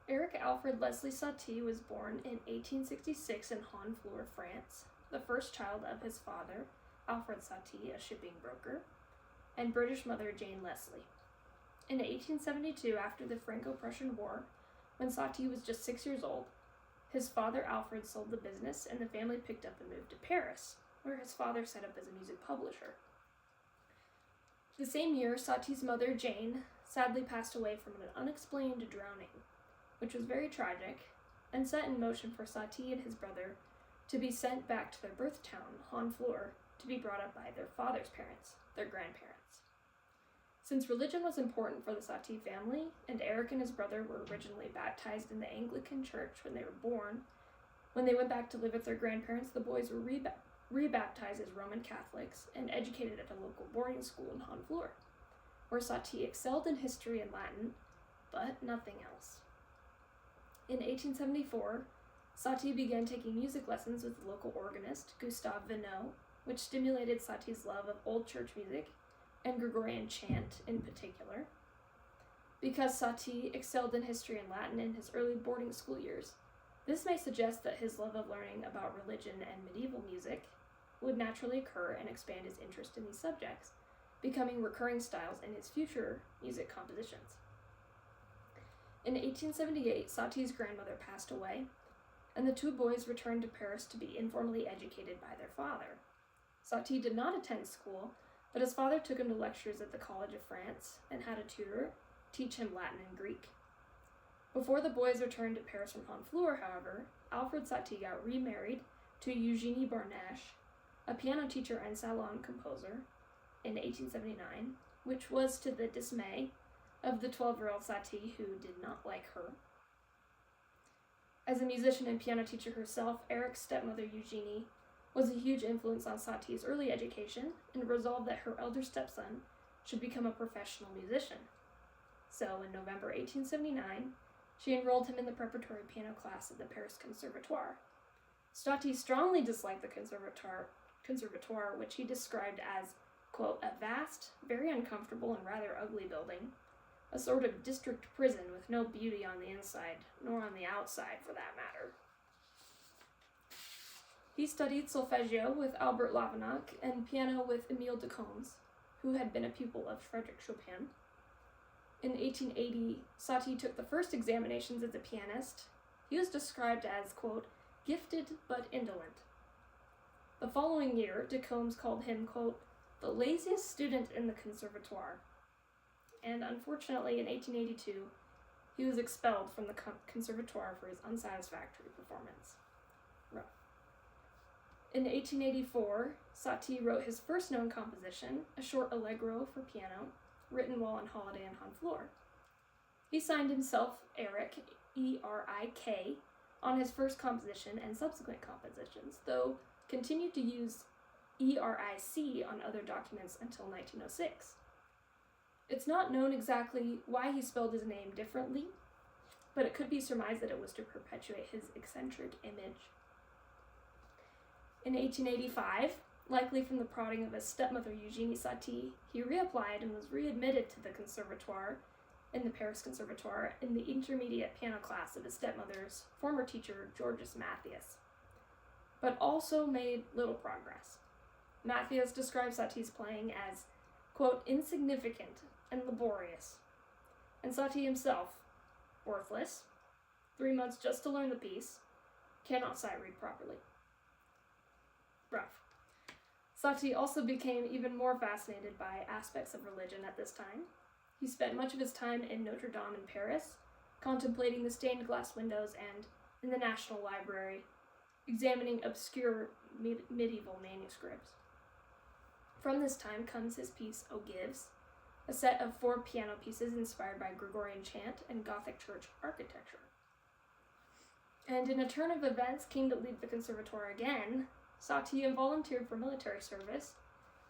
Erik Alfred Leslie Satie was born in 1866 in Honfleur, France, the first child of his father, Alfred Satie, a shipping broker, and British mother Jane Leslie. In 1872, after the Franco-Prussian War, when Satie was just 6 years old, his father Alfred sold the business and the family picked up and moved to Paris, where his father set up as a music publisher. The same year, Satie's mother Jane sadly passed away from an unexplained drowning, which was very tragic, and set in motion for Satie and his brother to be sent back to their birth town, Honfleur, to be brought up by their father's parents, their grandparents. Since religion was important for the Satie family, and Erik and his brother were originally baptized in the Anglican Church when they were born, when they went back to live with their grandparents, the boys were rebaptized as Roman Catholics and educated at a local boarding school in Honfleur, where Satie excelled in history and Latin, but nothing else. In 1874, Satie began taking music lessons with the local organist, Gustave Vinot, which stimulated Satie's love of old church music and Gregorian chant in particular. Because Satie excelled in history and Latin in his early boarding school years, this may suggest that his love of learning about religion and medieval music would naturally occur and expand his interest in these subjects, becoming recurring styles in his future music compositions. In 1878, Satie's grandmother passed away, and the two boys returned to Paris to be informally educated by their father. Satie did not attend school, but his father took him to lectures at the College of France and had a tutor teach him Latin and Greek. Before the boys returned to Paris from Honfleur, however, Alfred Satie got remarried to Eugénie Barnache, a piano teacher and salon composer, in 1879, which was to the dismay of the 12-year-old Satie, who did not like her. As a musician and piano teacher herself, Erik's stepmother Eugénie was a huge influence on Satie's early education and resolved that her elder stepson should become a professional musician. So, in November 1879, she enrolled him in the preparatory piano class at the Paris Conservatoire. Satie strongly disliked the conservatoire, which he described as, quote, a vast, very uncomfortable and rather ugly building, a sort of district prison with no beauty on the inside, nor on the outside for that matter. He studied solfeggio with Albert Lavanac and piano with Émile Decombes, who had been a pupil of Frédéric Chopin. In 1880, Satie took the first examinations as a pianist. He was described as, quote, gifted but indolent. The following year, Decombes called him, quote, the laziest student in the conservatoire. And unfortunately, in 1882, he was expelled from the conservatoire for his unsatisfactory performance. Rough. In 1884, Satie wrote his first known composition, a short allegro for piano, written while on holiday in Honfleur. He signed himself Erik, E-R-I-K, on his first composition and subsequent compositions, though continued to use E-R-I-C on other documents until 1906. It's not known exactly why he spelled his name differently, but it could be surmised that it was to perpetuate his eccentric image. In 1885, likely from the prodding of his stepmother Eugénie Satie, he reapplied and was readmitted to the conservatoire in the Paris Conservatoire in the intermediate piano class of his stepmother's former teacher Georges Mathias, but also made little progress. Mathias describes Satie's playing as, quote, insignificant and laborious, and Satie himself, worthless, 3 months just to learn the piece, cannot sight read properly. Rough. Satie also became even more fascinated by aspects of religion at this time. He spent much of his time in Notre Dame in Paris, contemplating the stained glass windows, and in the National Library, examining obscure medieval manuscripts. From this time comes his piece Ogives, a set of 4 piano pieces inspired by Gregorian chant and Gothic church architecture. And in a turn of events keen to leave the conservatoire again, Satie volunteered for military service,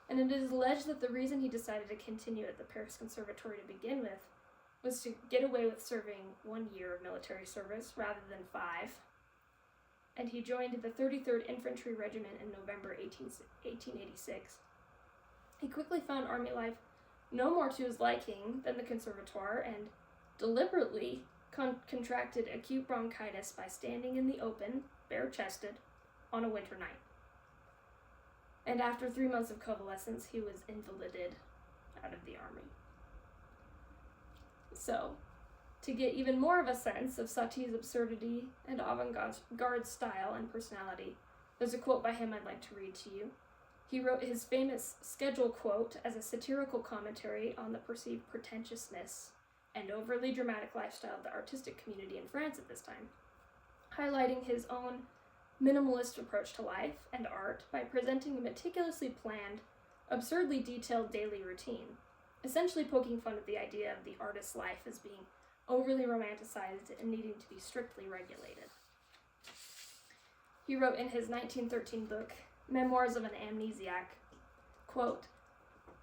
and it is alleged that the reason he decided to continue at the Paris Conservatory to begin with was to get away with serving 1 year of military service rather than 5, and he joined the 33rd Infantry Regiment in November 1886. He quickly found army life no more to his liking than the conservatoire, and deliberately contracted acute bronchitis by standing in the open, bare-chested, on a winter night. And after 3 months of convalescence, he was invalided out of the army. So, to get even more of a sense of Satie's absurdity and avant-garde style and personality, there's a quote by him I'd like to read to you. He wrote his famous schedule quote as a satirical commentary on the perceived pretentiousness and overly dramatic lifestyle of the artistic community in France at this time, highlighting his own minimalist approach to life and art by presenting a meticulously planned, absurdly detailed daily routine, essentially poking fun at the idea of the artist's life as being overly romanticized and needing to be strictly regulated. He wrote in his 1913 book, Memoirs of an Amnesiac, quote,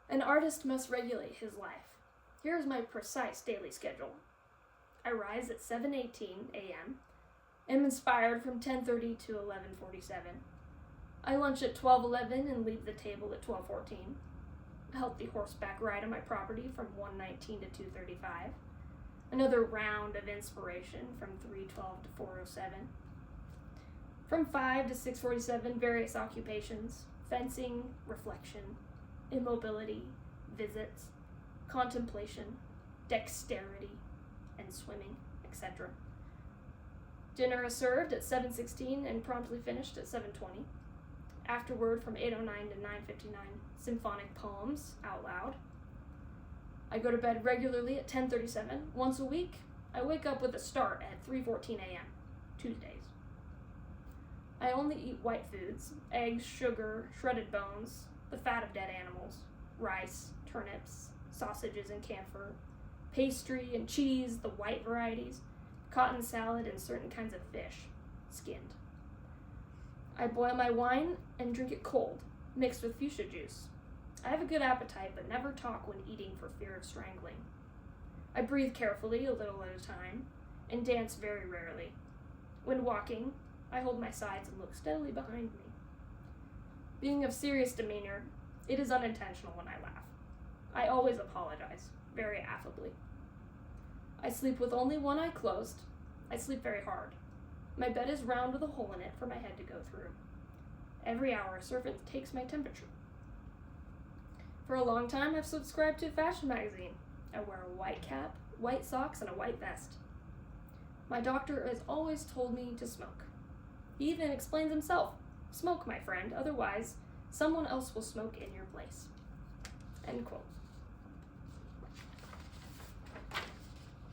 "An artist must regulate his life. Here is my precise daily schedule. I rise at 7:18 a.m., am inspired from 10:30 to 11:47. I lunch at 12:11 and leave the table at 12:14. A healthy horseback ride on my property from 1:19 to 2:35. Another round of inspiration from 3:12 to 4:07. From 5 to 6:47, various occupations, fencing, reflection, immobility, visits, contemplation, dexterity, and swimming, etc. Dinner is served at 7:16 and promptly finished at 7:20. Afterward, from 8:09 to 9:59, symphonic poems out loud. I go to bed regularly at 10:37. Once a week, I wake up with a start at 3:14 a.m., Tuesdays. I only eat white foods, eggs, sugar, shredded bones, the fat of dead animals, rice, turnips, sausages and camphor, pastry and cheese, the white varieties, cotton salad, and certain kinds of fish, skinned. I boil my wine and drink it cold, mixed with fuchsia juice. I have a good appetite, but never talk when eating for fear of strangling. I breathe carefully, a little at a time, and dance very rarely. When walking, I hold my sides and look steadily behind me. Being of serious demeanor, it is unintentional when I laugh. I always apologize, very affably. I sleep with only one eye closed. I sleep very hard. My bed is round with a hole in it for my head to go through. Every hour, a servant takes my temperature. For a long time, I've subscribed to a fashion magazine. I wear a white cap, white socks, and a white vest. My doctor has always told me to smoke. He even explains himself. Smoke, my friend, otherwise someone else will smoke in your place. End quote.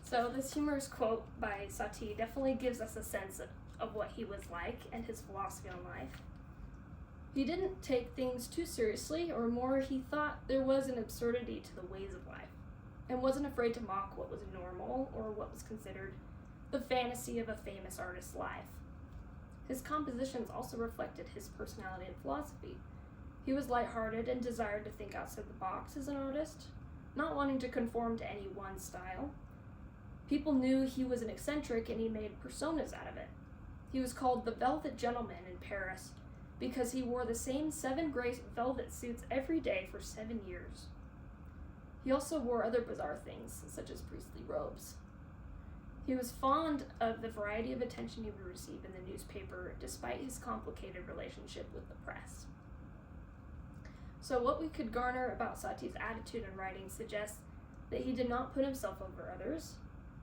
So this humorous quote by Satie definitely gives us a sense of what he was like and his philosophy on life. He didn't take things too seriously, or more, he thought there was an absurdity to the ways of life, and wasn't afraid to mock what was normal or what was considered the fantasy of a famous artist's life. His compositions also reflected his personality and philosophy. He was lighthearted and desired to think outside the box as an artist, not wanting to conform to any one style. People knew he was an eccentric and he made personas out of it. He was called the Velvet Gentleman in Paris because he wore the same 7 gray velvet suits every day for 7 years. He also wore other bizarre things, such as priestly robes. He was fond of the variety of attention he would receive in the newspaper, despite his complicated relationship with the press. So what we could garner about Satie's attitude and writing suggests that he did not put himself over others.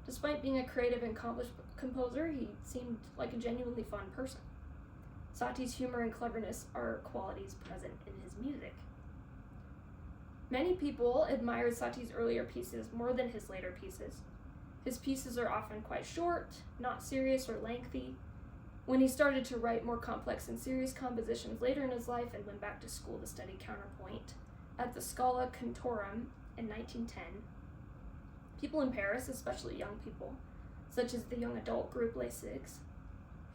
Despite being a creative and accomplished composer, he seemed like a genuinely fun person. Satie's humor and cleverness are qualities present in his music. Many people admired Satie's earlier pieces more than his later pieces. His pieces are often quite short, not serious or lengthy. When he started to write more complex and serious compositions later in his life and went back to school to study counterpoint at the Scala Cantorum in 1910, people in Paris, especially young people, such as the young adult group Les Six,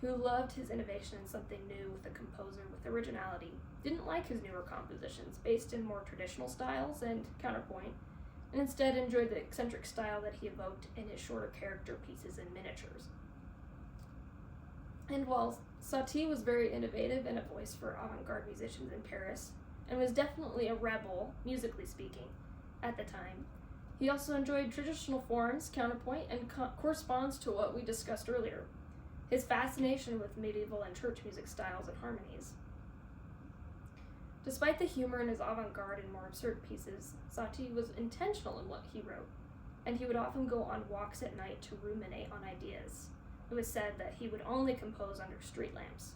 who loved his innovation in something new with a composer with originality, didn't like his newer compositions based in more traditional styles and counterpoint, and instead enjoyed the eccentric style that he evoked in his shorter character pieces and miniatures. And while Satie was very innovative and a voice for avant-garde musicians in Paris, and was definitely a rebel, musically speaking, at the time, He also enjoyed traditional forms, counterpoint, and corresponds to what we discussed earlier, his fascination with medieval and church music styles and harmonies. Despite the humor in his avant-garde and more absurd pieces, Satie was intentional in what he wrote, and he would often go on walks at night to ruminate on ideas. It was said that he would only compose under street lamps.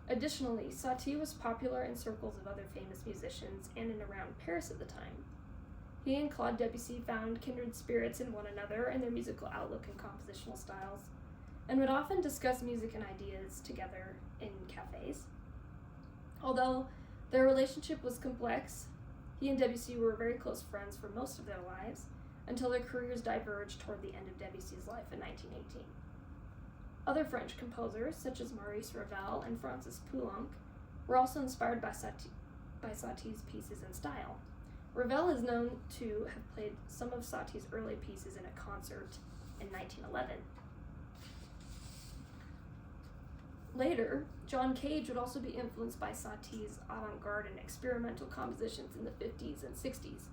Additionally, Satie was popular in circles of other famous musicians and in around Paris at the time. He and Claude Debussy found kindred spirits in one another and their musical outlook and compositional styles, and would often discuss music and ideas together in cafes. Although their relationship was complex, he and Debussy were very close friends for most of their lives, until their careers diverged toward the end of Debussy's life in 1918. Other French composers, such as Maurice Ravel and Francis Poulenc, were also inspired by Satie's pieces and style. Ravel is known to have played some of Satie's early pieces in a concert in 1911. Later, John Cage would also be influenced by Satie's avant-garde and experimental compositions in the 50s and 60s,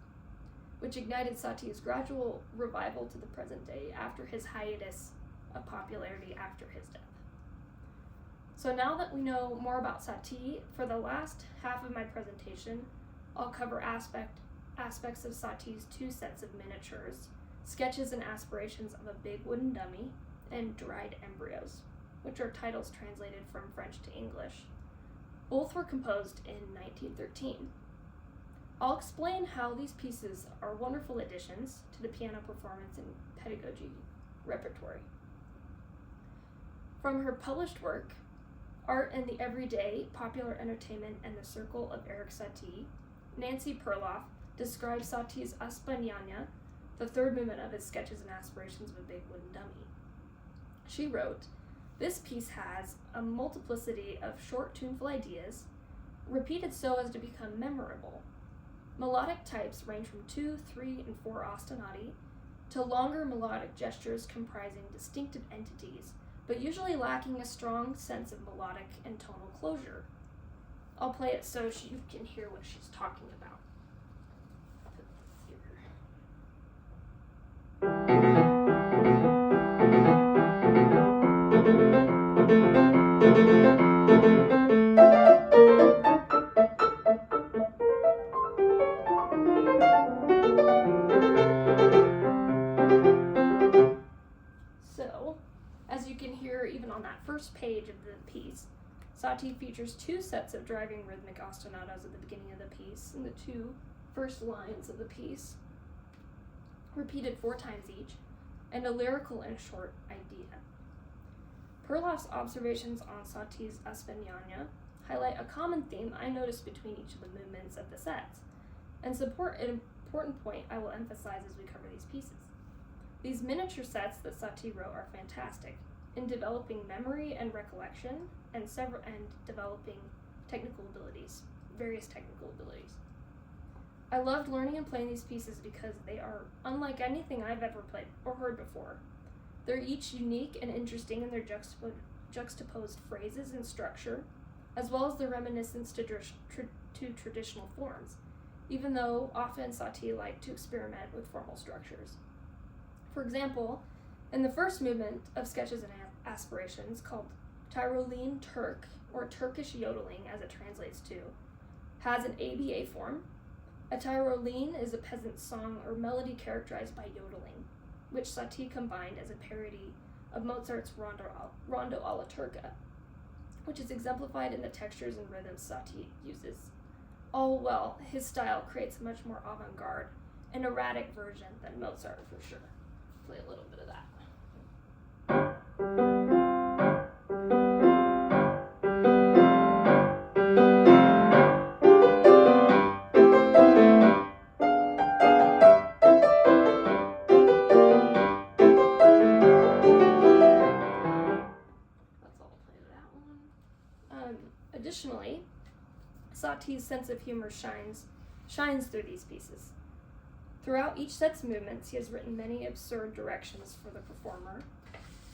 which ignited Satie's gradual revival to the present day after his hiatus of popularity after his death. So now that we know more about Satie, for the last half of my presentation, I'll cover aspects of Satie's two sets of miniatures, sketches and aspirations of a big wooden dummy, and dried embryos, which are titles translated from French to English. Both were composed in 1913. I'll explain how these pieces are wonderful additions to the piano performance and pedagogy repertory. From her published work, Art and the Everyday, Popular Entertainment and the Circle of Erik Satie, Nancy Perloff describes Satie's Aspirations, the third movement of his sketches and aspirations of a big wooden dummy. She wrote, "This piece has a multiplicity of short tuneful ideas, repeated so as to become memorable. Melodic types range from 2, 3, and 4 ostinati to longer melodic gestures comprising distinctive entities, but usually lacking a strong sense of melodic and tonal closure." I'll play it so you can hear what she's talking about. I'll put this here. So, as you can hear even on that first page of the piece, Satie features two sets of driving rhythmic ostinatos at the beginning of the piece and the two first lines of the piece, repeated 4 times each, and a lyrical and short idea. Perloff's observations on Satie's Aspirations highlight a common theme I noticed between each of the movements of the sets, and support an important point I will emphasize as we cover these pieces. These miniature sets that Satie wrote are fantastic in developing memory and recollection, and developing various technical abilities. I loved learning and playing these pieces because they are unlike anything I've ever played or heard before. They're each unique and interesting in their juxtaposed phrases and structure, as well as their reminiscence to traditional forms, even though often Satie liked to experiment with formal structures. For example, in the first movement of Sketches and Aspirations, called Tyrolean Turk, or Turkish yodeling as it translates to, has an ABA form. A Tyrolean is a peasant song or melody characterized by yodeling, which Satie combined as a parody of Mozart's Rondo alla Turca, which is exemplified in the textures and rhythms Satie uses. All well, his style creates a much more avant-garde and erratic version than Mozart for sure. Play a little bit of that. Additionally, Satie's sense of humor shines through these pieces. Throughout each set's movements, he has written many absurd directions for the performer,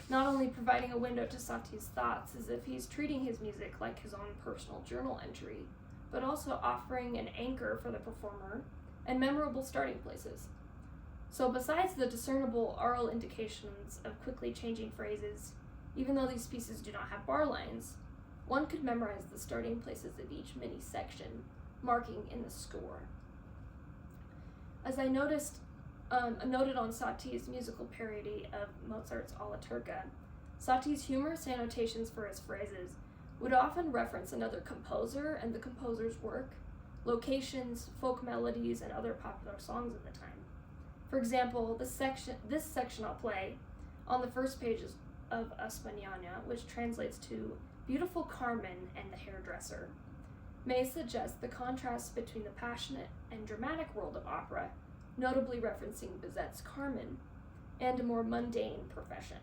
not only providing a window to Satie's thoughts as if he's treating his music like his own personal journal entry, but also offering an anchor for the performer and memorable starting places. So besides the discernible aural indications of quickly changing phrases, even though these pieces do not have bar lines, one could memorize the starting places of each mini-section, marking in the score. As I noted on Satie's musical parody of Mozart's Alla Turca, Satie's humorous annotations for his phrases would often reference another composer and the composer's work, locations, folk melodies, and other popular songs of the time. For example, this section I'll play on the first pages of España, which translates to Beautiful Carmen and the Hairdresser, may suggest the contrast between the passionate and dramatic world of opera, notably referencing Bizet's Carmen, and a more mundane profession,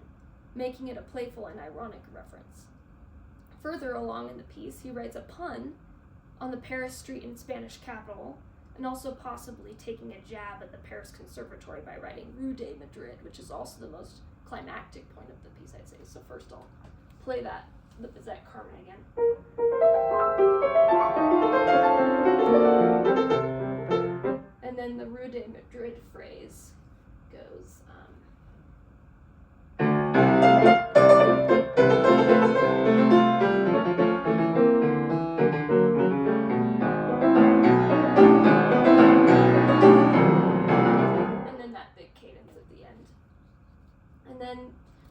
making it a playful and ironic reference. Further along in the piece, he writes a pun on the Paris street and Spanish capital, and also possibly taking a jab at the Paris Conservatory by writing Rue de Madrid, which is also the most climactic point of the piece, I'd say. So first I'll play the Bizet Carmen again. And then the Rue de Madrid phrase goes,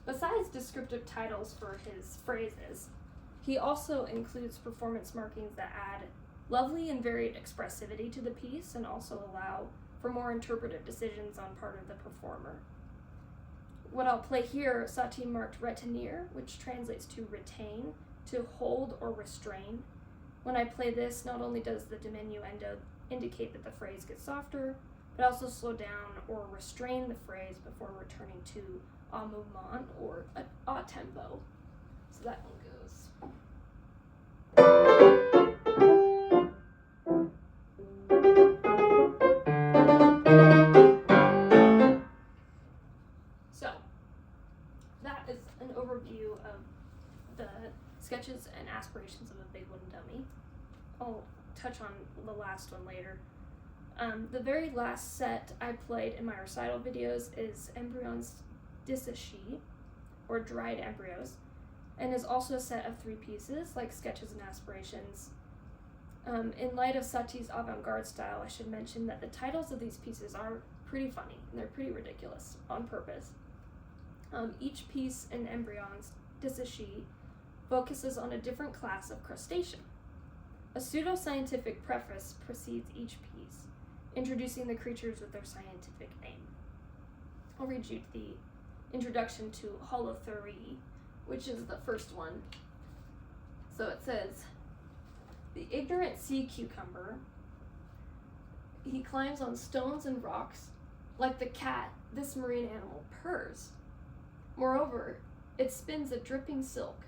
besides descriptive titles for his phrases, he also includes performance markings that add lovely and varied expressivity to the piece and also allow for more interpretive decisions on part of the performer. What I'll play here, Satie marked retenir, which translates to retain, to hold or restrain. When I play this, not only does the diminuendo indicate that the phrase gets softer, but also slow down or restrain the phrase before returning to a mouvement or a tempo. So that one goes. So that is an overview of the sketches and aspirations of a big wooden dummy. I'll touch on the last one later. The very last set I played in my recital videos is Embryons desséchés, or dried embryos, and is also a set of 3 pieces, like sketches and aspirations. In light of Satie's avant-garde style, I should mention that the titles of these pieces are pretty funny, and they're pretty ridiculous, on purpose. Each piece in Embryons desséchés focuses on a different class of crustacean. A pseudo-scientific preface precedes each piece, introducing the creatures with their scientific name. I'll read you the introduction to Holothurii, which is the first one. So it says, the ignorant sea cucumber, he climbs on stones and rocks. Like the cat, this marine animal purrs. Moreover, it spins a dripping silk.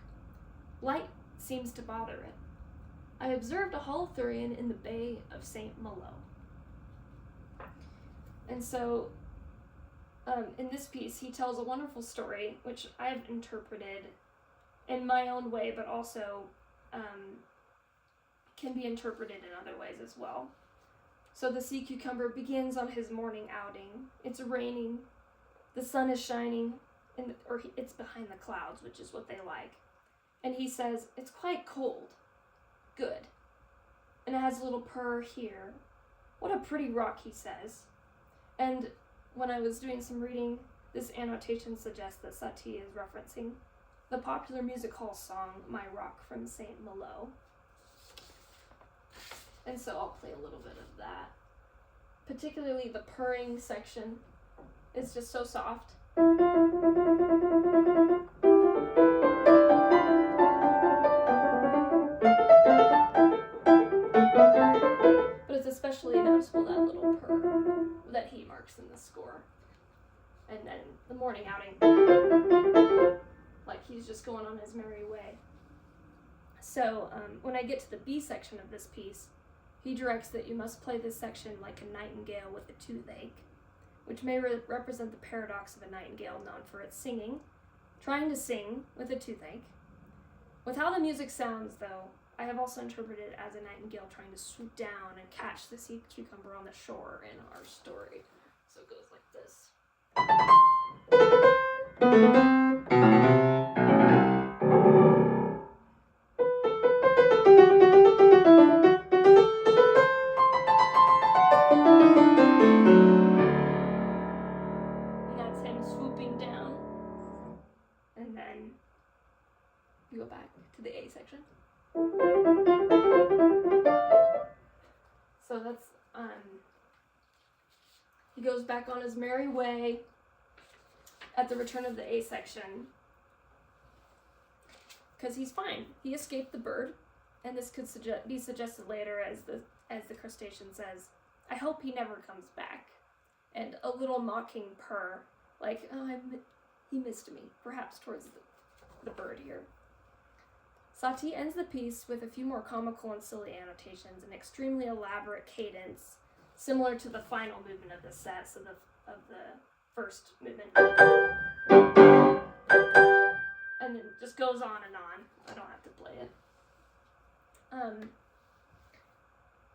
Light seems to bother it. I observed a Holothurian in the Bay of St. Malo. And so, in this piece, he tells a wonderful story, which I've interpreted in my own way, but also can be interpreted in other ways as well. So the sea cucumber begins on his morning outing. It's raining, the sun is shining, it's behind the clouds, which is what they like. And he says, it's quite cold. Good. And it has a little purr here. What a pretty rock, he says. And when I was doing some reading, this annotation suggests that Satie is referencing the popular music hall song, My Rock from St. Malo. And so I'll play a little bit of that. Particularly the purring section is just so soft. But it's especially noticeable, that little purr that he marks in the score. And then the morning outing, like he's just going on his merry way. So when I get to the B section of this piece, he directs that you must play this section like a nightingale with a toothache, which may represent the paradox of a nightingale known for its singing, trying to sing with a toothache. With how the music sounds, though, I have also interpreted it as a nightingale trying to swoop down and catch the sea cucumber on the shore in our story. So it goes like this. And that's him swooping down. And then you go back to the A section. So that's, he goes back on his merry way at the return of the A section, because he's fine. He escaped the bird, and this could be suggested later as the crustacean says, "I hope he never comes back," and a little mocking purr, like, "Oh, he missed me," perhaps towards the bird here. Satie ends the piece with a few more comical and silly annotations, an extremely elaborate cadence, similar to the final movement of the set, so of the first movement. And then just goes on and on. I don't have to play it.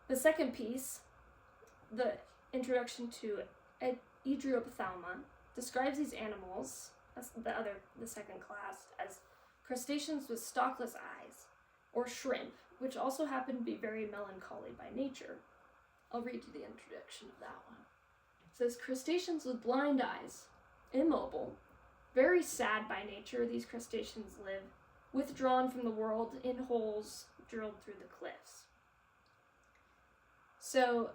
The second piece, the introduction to Edriophthalma, describes these animals, the second class, as crustaceans with stalkless eyes, or shrimp, which also happen to be very melancholy by nature. I'll read you the introduction of that one. It says, crustaceans with blind eyes, immobile, very sad by nature, these crustaceans live, withdrawn from the world in holes drilled through the cliffs. So,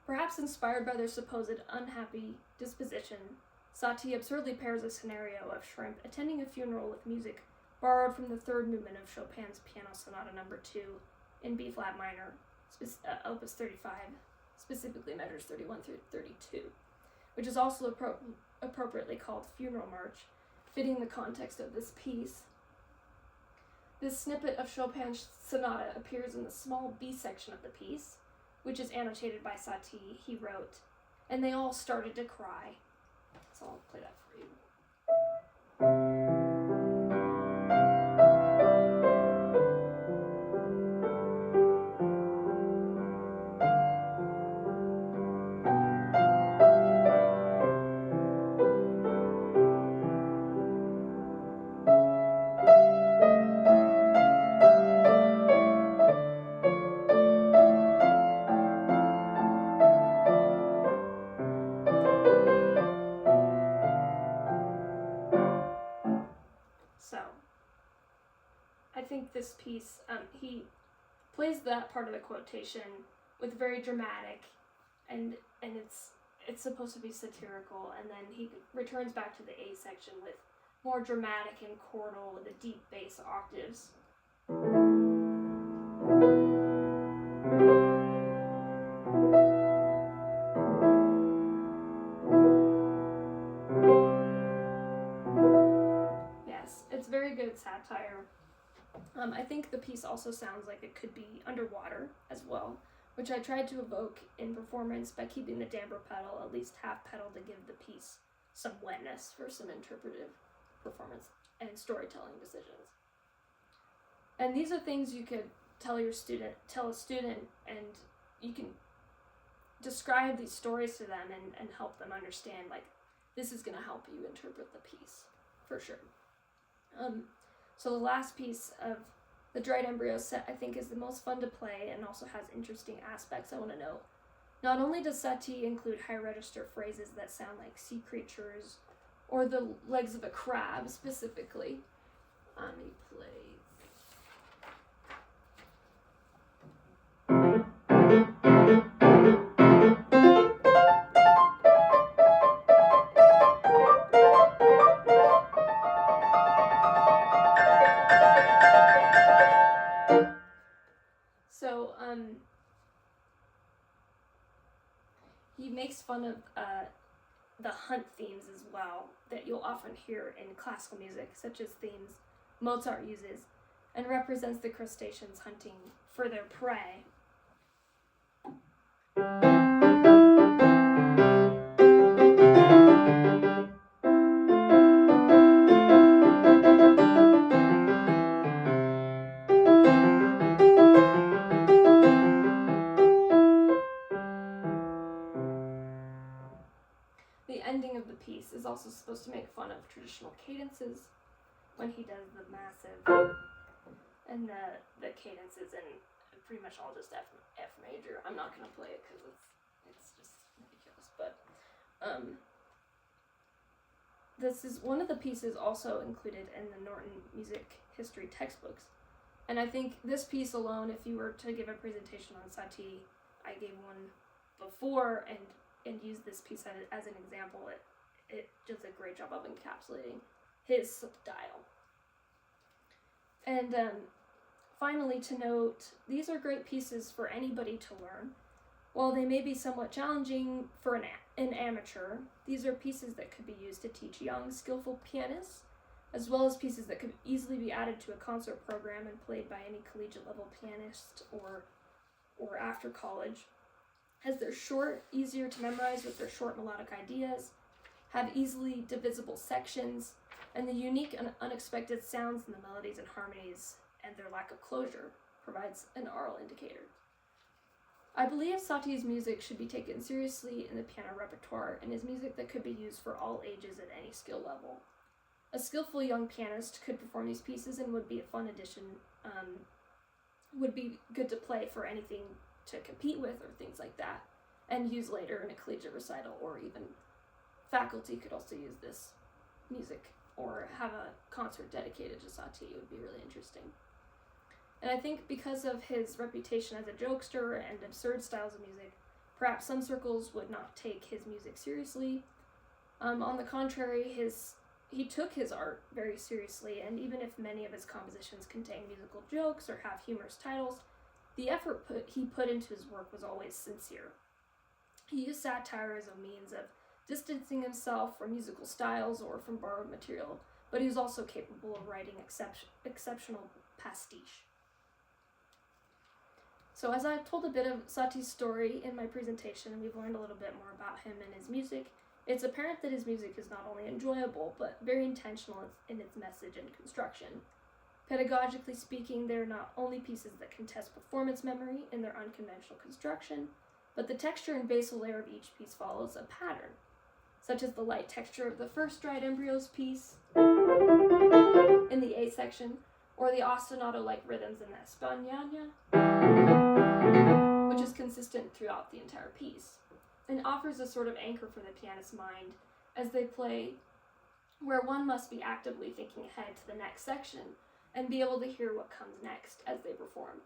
perhaps inspired by their supposed unhappy disposition, Satie absurdly pairs a scenario of shrimp attending a funeral with music borrowed from the third movement of Chopin's Piano Sonata No. 2 in B-flat minor, Opus 35, specifically measures 31 through 32, which is also appropriately called Funeral March, fitting the context of this piece. This snippet of Chopin's sonata appears in the small B section of the piece, which is annotated by Satie. He wrote, "And they all started to cry." So I'll play that for you. This piece, he plays that part of the quotation with very dramatic, and it's supposed to be satirical, and then he returns back to the A section with more dramatic and chordal, the deep bass octaves. Yes, it's very good satire. I think the piece also sounds like it could be underwater as well, which I tried to evoke in performance by keeping the damper pedal at least half pedal to give the piece some wetness for some interpretive performance and storytelling decisions. And these are things you could tell a student, and you can describe these stories to them and help them understand, like, this is going to help you interpret the piece, for sure. So the last piece of the Dried Embryos set, I think, is the most fun to play and also has interesting aspects I want to note. Not only does Satie include high register phrases that sound like sea creatures or the legs of a crab specifically. He plays. He makes fun of the hunt themes as well that you'll often hear in classical music, such as themes Mozart uses, and represents the crustaceans hunting for their prey. also supposed to make fun of traditional cadences when he does the massive, and the cadences in pretty much all just F major. I'm not going to play it because it's just ridiculous, but this is one of the pieces also included in the Norton music history textbooks. And I think this piece alone, if you were to give a presentation on Satie, I gave one before and used this piece as an example, it does a great job of encapsulating his style. And finally, to note, these are great pieces for anybody to learn. While they may be somewhat challenging for an amateur, these are pieces that could be used to teach young, skillful pianists, as well as pieces that could easily be added to a concert program and played by any collegiate level pianist or after college, as they're short, easier to memorize with their short melodic ideas, have easily divisible sections, and the unique and unexpected sounds in the melodies and harmonies and their lack of closure provides an aural indicator. I believe Satie's music should be taken seriously in the piano repertoire and is music that could be used for all ages at any skill level. A skillful young pianist could perform these pieces and would be a fun addition, would be good to play for anything to compete with or things like that, and use later in a collegiate recital, or even faculty could also use this music or have a concert dedicated to Satie. It would be really interesting. And I think because of his reputation as a jokester and absurd styles of music, perhaps some circles would not take his music seriously. On the contrary, he took his art very seriously, and even if many of his compositions contain musical jokes or have humorous titles, the effort he put into his work was always sincere. He used satire as a means of distancing himself from musical styles or from borrowed material, but he was also capable of writing exceptional pastiche. So as I've told a bit of Satie's story in my presentation, and we've learned a little bit more about him and his music, it's apparent that his music is not only enjoyable, but very intentional in its message and construction. Pedagogically speaking, they're not only pieces that can test performance memory in their unconventional construction, but the texture and basal layer of each piece follows a pattern, such as the light texture of the first dried embryos piece in the A section, or the ostinato-like rhythms in the España, which is consistent throughout the entire piece, and offers a sort of anchor for the pianist's mind as they play, where one must be actively thinking ahead to the next section and be able to hear what comes next as they perform.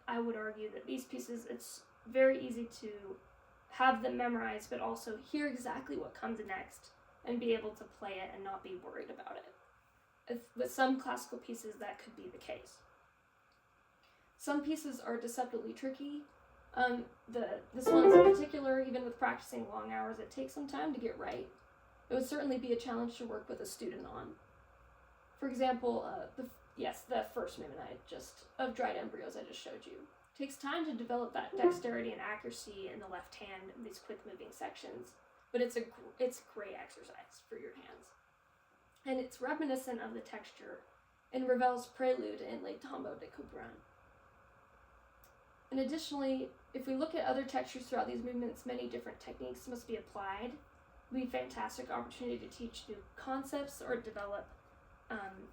I would argue that these pieces, it's very easy to have them memorized, but also hear exactly what comes next and be able to play it and not be worried about it. With some classical pieces, that could be the case. Some pieces are deceptively tricky. This one's in particular, even with practicing long hours, it takes some time to get right. It would certainly be a challenge to work with a student on. For example, the first movement of dried embryos I just showed you. It takes time to develop that dexterity and accuracy in the left hand in these quick moving sections, but it's a great exercise for your hands. And it's reminiscent of the texture in Ravel's Prelude in Les Tombeaux de Couperin. And additionally, if we look at other textures throughout these movements, many different techniques must be applied. It would be a fantastic opportunity to teach new concepts or develop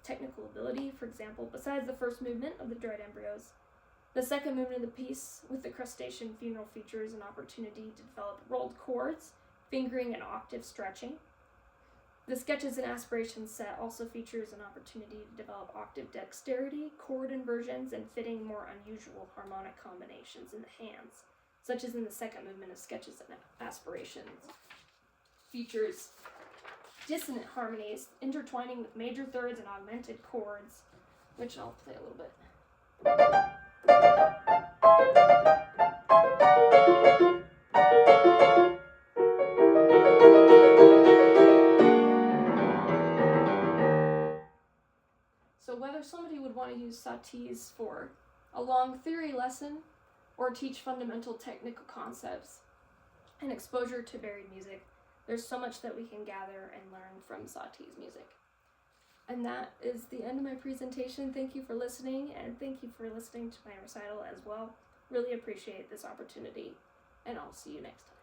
technical ability. For example, besides the first movement of the dried embryos, the second movement of the piece with the crustacean funeral features an opportunity to develop rolled chords, fingering, and octave stretching. The Sketches and Aspirations set also features an opportunity to develop octave dexterity, chord inversions, and fitting more unusual harmonic combinations in the hands, such as in the second movement of Sketches and Aspirations. Features dissonant harmonies intertwining with major thirds and augmented chords, which I'll play a little bit. So whether somebody would want to use Satie's for a long theory lesson or teach fundamental technical concepts and exposure to varied music, there's so much that we can gather and learn from Satie's music. And that is the end of my presentation. Thank you for listening, and thank you for listening to my recital as well. Really appreciate this opportunity, and I'll see you next time.